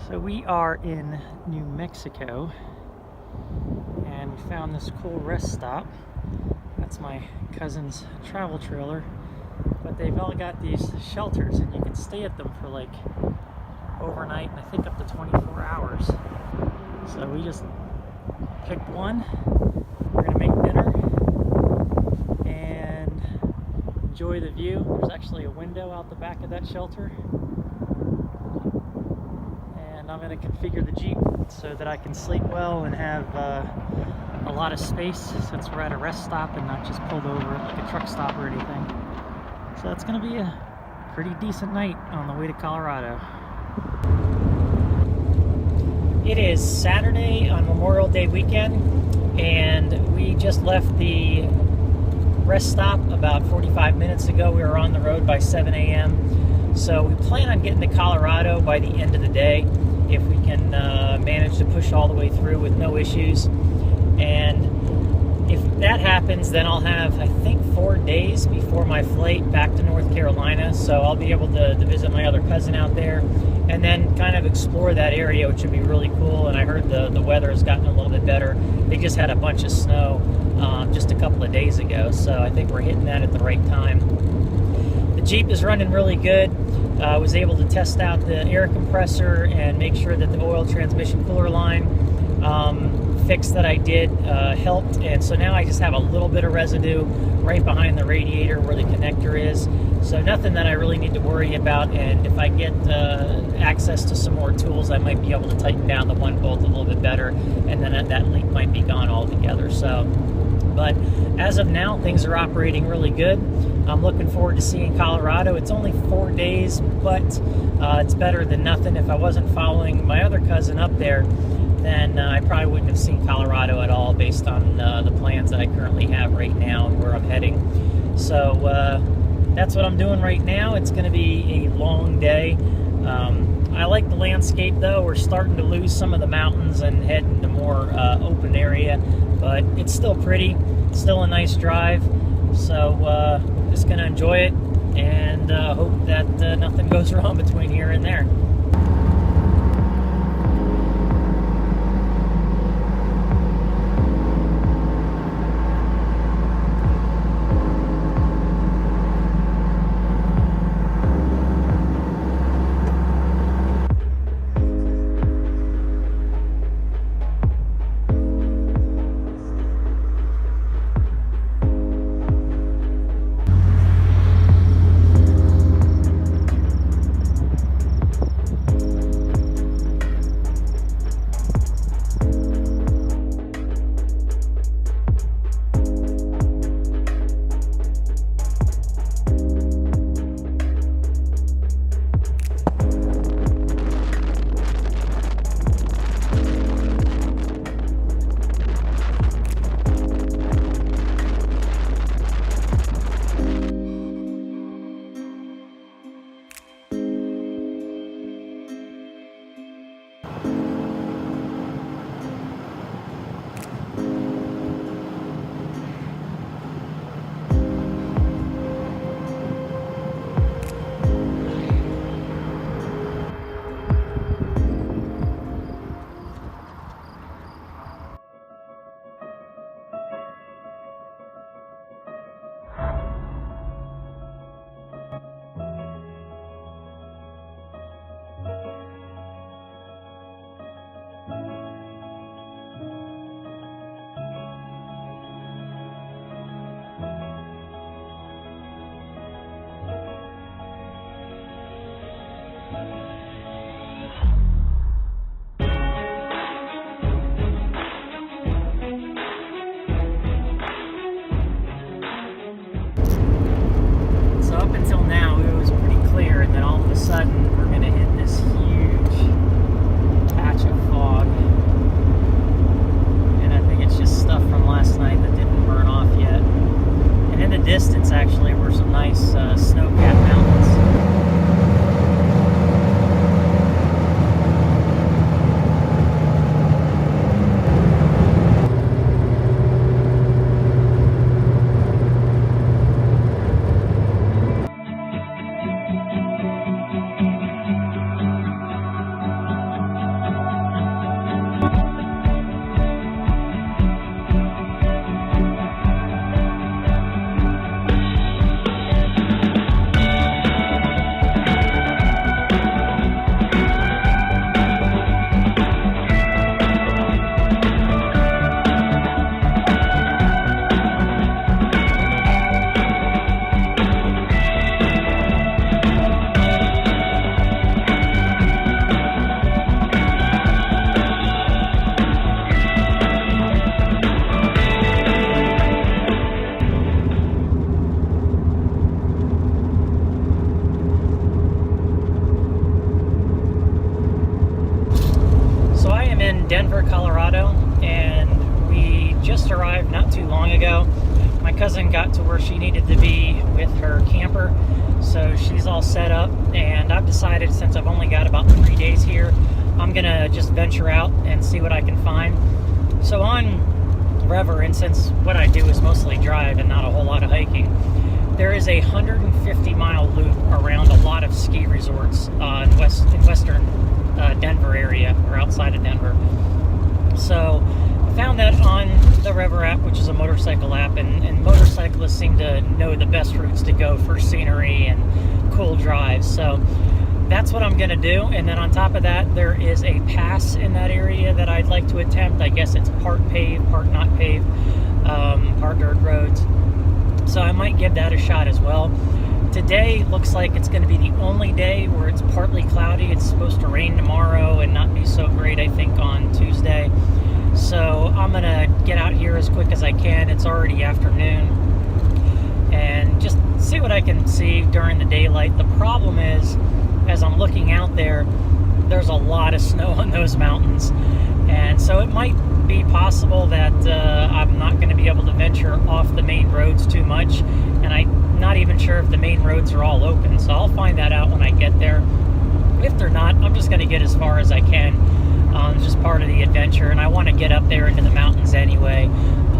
So we are in New Mexico and we found this cool rest stop. That's my cousin's travel trailer, but they've all got these shelters and you can stay at them for like overnight and I think up to 24 hours. So we just picked one. We're gonna make dinner and enjoy the view. There's actually a window out the back of that shelter. And I'm going to configure the Jeep so that I can sleep well and have a lot of space since we're at a rest stop and not just pulled over like a truck stop or anything. So it's going to be a pretty decent night on the way to Colorado. It is Saturday on Memorial Day weekend and we just left the rest stop about 45 minutes ago. We were on the road by 7 a.m. So we plan on getting to Colorado by the end of the day if we can manage to push all the way through with no issues. And if that happens, then I'll have, I think, 4 days before my flight back to North Carolina. So I'll be able to visit my other cousin out there and then kind of explore that area, which would be really cool. And I heard the weather has gotten a little bit better. They just had a bunch of snow just a couple of days ago, so I think we're hitting that at the right time. The Jeep is running really good. I was able to test out the air compressor and make sure that the oil transmission cooler line fix that I did helped, and so now I just have a little bit of residue right behind the radiator where the connector is, so nothing that I really need to worry about. And if I get access to some more tools, I might be able to tighten down the one bolt a little bit better, and then that leak might be gone altogether. So, but as of now, things are operating really good. I'm looking forward to seeing Colorado. It's only 4 days, but it's better than nothing. If I wasn't following my other cousin up there, then I probably wouldn't have seen Colorado at all based on the plans that I currently have right now and where I'm heading. So that's what I'm doing right now. It's going to be a long day. I like the landscape though. We're starting to lose some of the mountains and head into more open area, but it's still pretty. It's still a nice drive. So just going to enjoy it and hope that nothing goes wrong between here and there. in Denver, Colorado, and we just arrived not too long ago. My cousin got to where she needed to be with her camper, so she's all set up, and I've decided, since I've only got about 3 days here, I'm gonna just venture out and see what I can find. So on Rever, and since what I do is mostly drive and not a whole lot of hiking, there is a 150-mile loop around a lot of ski resorts in western Denver area, or outside of Denver. So I found that on the Rever app, which is a motorcycle app, and motorcyclists seem to know the best routes to go for scenery and cool drives. So that's what I'm gonna do. And then on top of that, there is a pass in that area that I'd like to attempt. I guess it's part paved, part not paved, part dirt roads. So I might give that a shot as well. Today looks like it's going to be the only day where it's partly cloudy. It's supposed to rain tomorrow and not be so great, I think, on Tuesday. So I'm going to get out here as quick as I can. It's already afternoon. And just see what I can see during the daylight. The problem is, as I'm looking out there, there's a lot of snow on those mountains. And so it might be possible that I'm not going to be able to venture off the main roads too much, and I'm not even sure if the main roads are all open, so I'll find that out when I get there. If they're not, I'm just going to get as far as I can. It's just part of the adventure, and I want to get up there into the mountains anyway.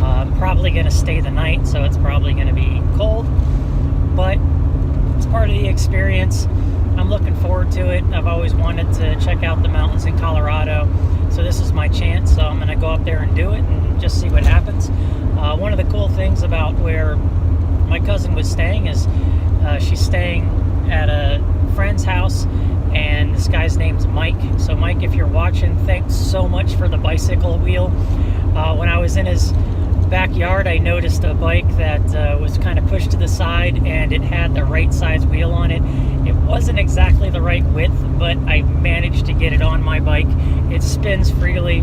I'm probably going to stay the night, so it's probably going to be cold, but it's part of the experience. I'm looking forward to it. I've always wanted to check out the mountains in Colorado, so this is my chance. So I'm going to go up there and do it and just see what happens. One of the cool things about where my cousin was staying is she's staying at a friend's house, and this guy's name's Mike. So Mike, if you're watching, thanks so much for the bicycle wheel. When I was in his backyard, I noticed a bike that was kind of pushed to the side, and it had the right size wheel on it. It wasn't exactly the right width, but I managed to get it on my bike. It spins freely,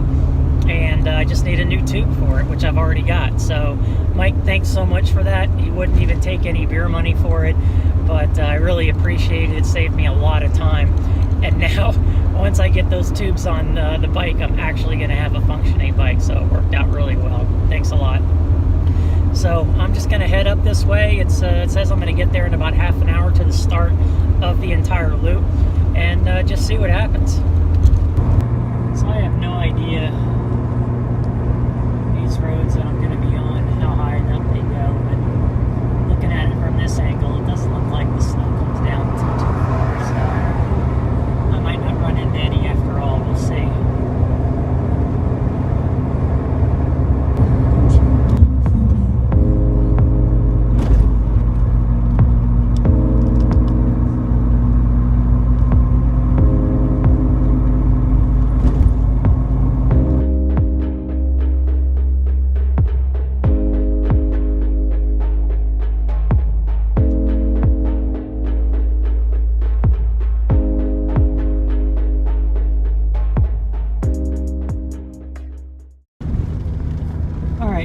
and I just need a new tube for it, which I've already got. So Mike, thanks so much for that. He wouldn't even take any beer money for it, but I really appreciate it. It saved me a lot of time. And now, once I get those tubes on the bike, I'm actually going to have a functioning bike, so it worked out really well. Thanks a lot. So I'm just going to head up this way. It says I'm going to get there in about half an hour to the start of the entire loop, and just see what happens. So I have no idea these roads that I'm going to be on, how high up they go, but looking at it from this angle, it doesn't look like the snow comes down too far, so I might not run into any after all. We'll see.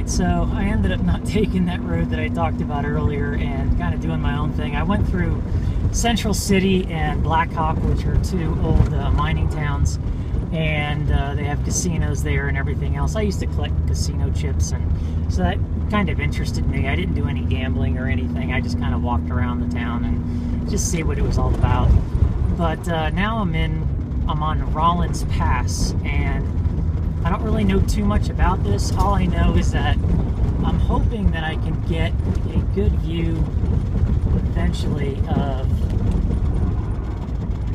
So I ended up not taking that road that I talked about earlier and kind of doing my own thing. I went through Central City and Black Hawk, which are two old mining towns, and they have casinos there and everything else. I used to collect casino chips, and so that kind of interested me. I didn't do any gambling or anything. I just kind of walked around the town and just see what it was all about. But now I'm on Rollins Pass, and I don't really know too much about this. All I know is that I'm hoping that I can get a good view eventually of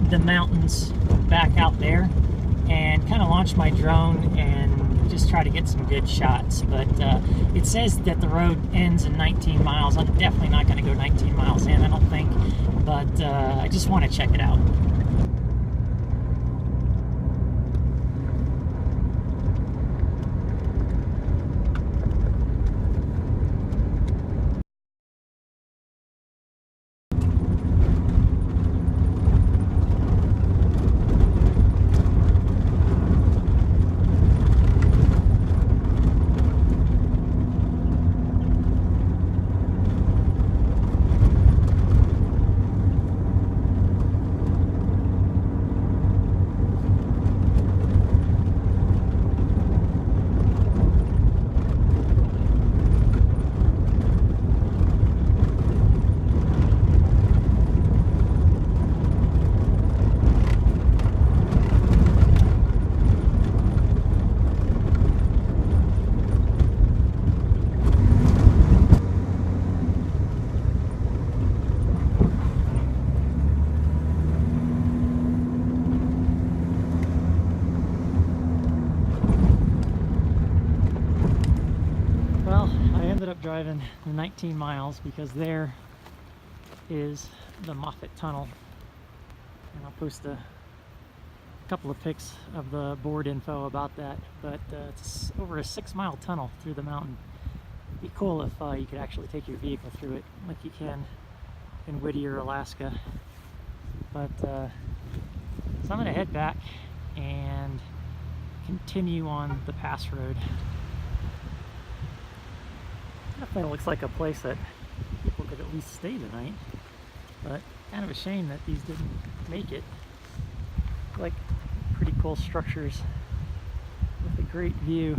the mountains back out there, and kind of launch my drone and just try to get some good shots. But it says that the road ends in 19 miles. I'm definitely not going to go 19 miles in, I don't think, but I just want to check it out. driving the 19 miles because there is the Moffat Tunnel, and I'll post a couple of pics of the board info about that. But it's over a 6-mile tunnel through the mountain. It'd be cool if you could actually take your vehicle through it like you can in Whittier, Alaska. But so I'm going to head back and continue on the pass road. Definitely looks like a place that people could at least stay the night, but kind of a shame that these didn't make it. Like pretty cool structures with a great view.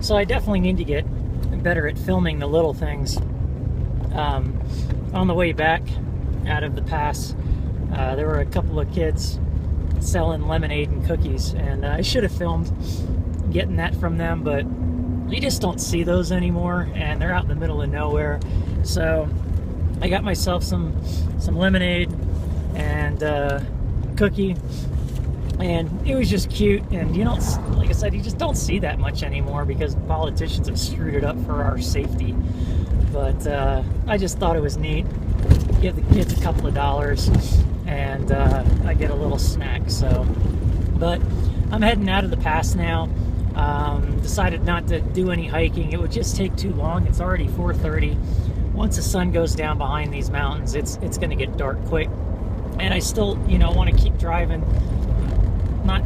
So I definitely need to get better at filming the little things. On the way back out of the pass, there were a couple of kids selling lemonade and cookies, and I should have filmed getting that from them, but you just don't see those anymore, and they're out in the middle of nowhere. So I got myself some lemonade and cookie, and it was just cute. And you don't, like I said, you just don't see that much anymore because politicians have screwed it up for our safety. But I just thought it was neat. Give the kids a couple of dollars, and I get a little snack. So, but I'm heading out of the pass now. Decided not to do any hiking. It would just take too long. It's already 4:30. Once the sun goes down behind these mountains, it's going to get dark quick. And I still, want to keep driving. Not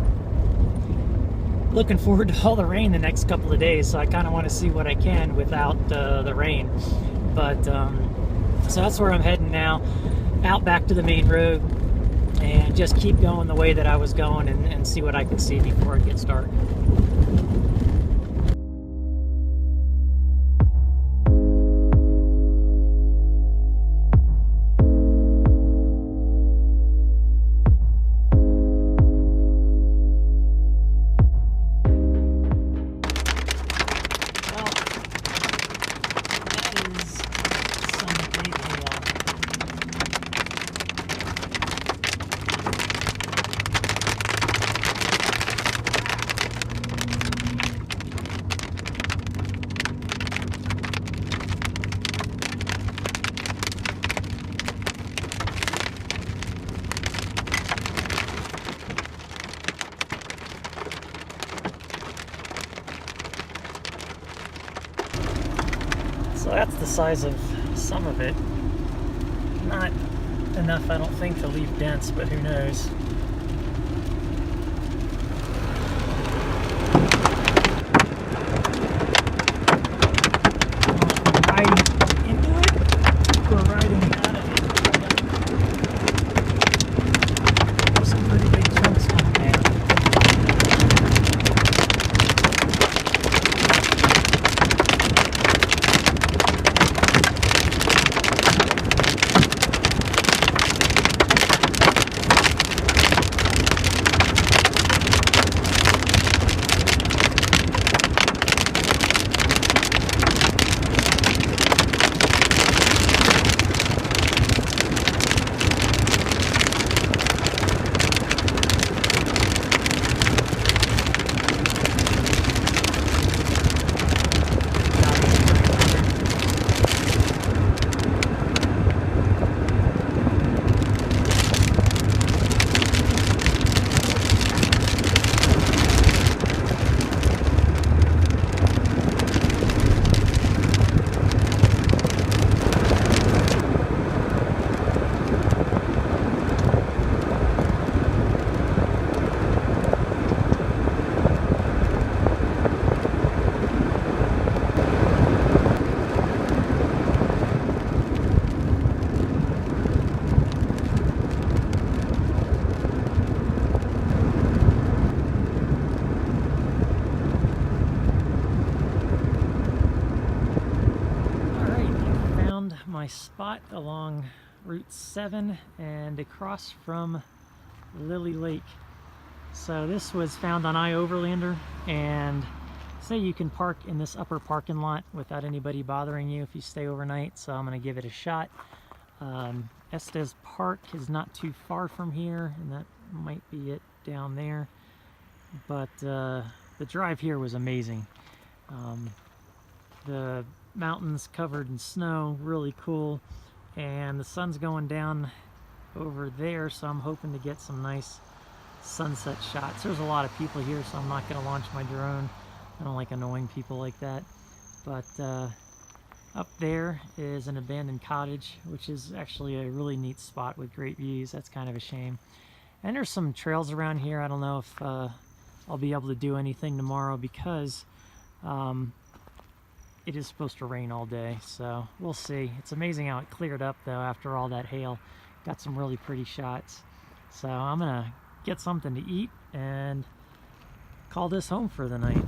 looking forward to all the rain the next couple of days, so I kind of want to see what I can without the rain. But so that's where I'm heading now, out back to the main road, and just keep going the way that I was going, and see what I can see before it gets dark. So that's the size of some of it. Not enough, I don't think, to leave dents, but who knows. Riding into it or riding out of it. my spot along Route 7 and across from Lily Lake. So this was found on iOverlander, and say you can park in this upper parking lot without anybody bothering you if you stay overnight, so I'm going to give it a shot. Estes Park is not too far from here, and that might be it down there. But the drive here was amazing. The mountains covered in snow, really cool, and the sun's going down over there, so I'm hoping to get some nice sunset shots. There's a lot of people here, so I'm not going to launch my drone. I don't like annoying people like that. But up there is an abandoned cottage, which is actually a really neat spot with great views. That's kind of a shame. And there's some trails around here. I don't know if I'll be able to do anything tomorrow because it is supposed to rain all day, so we'll see. It's amazing how it cleared up though after all that hail. Got some really pretty shots. So I'm gonna get something to eat and call this home for the night.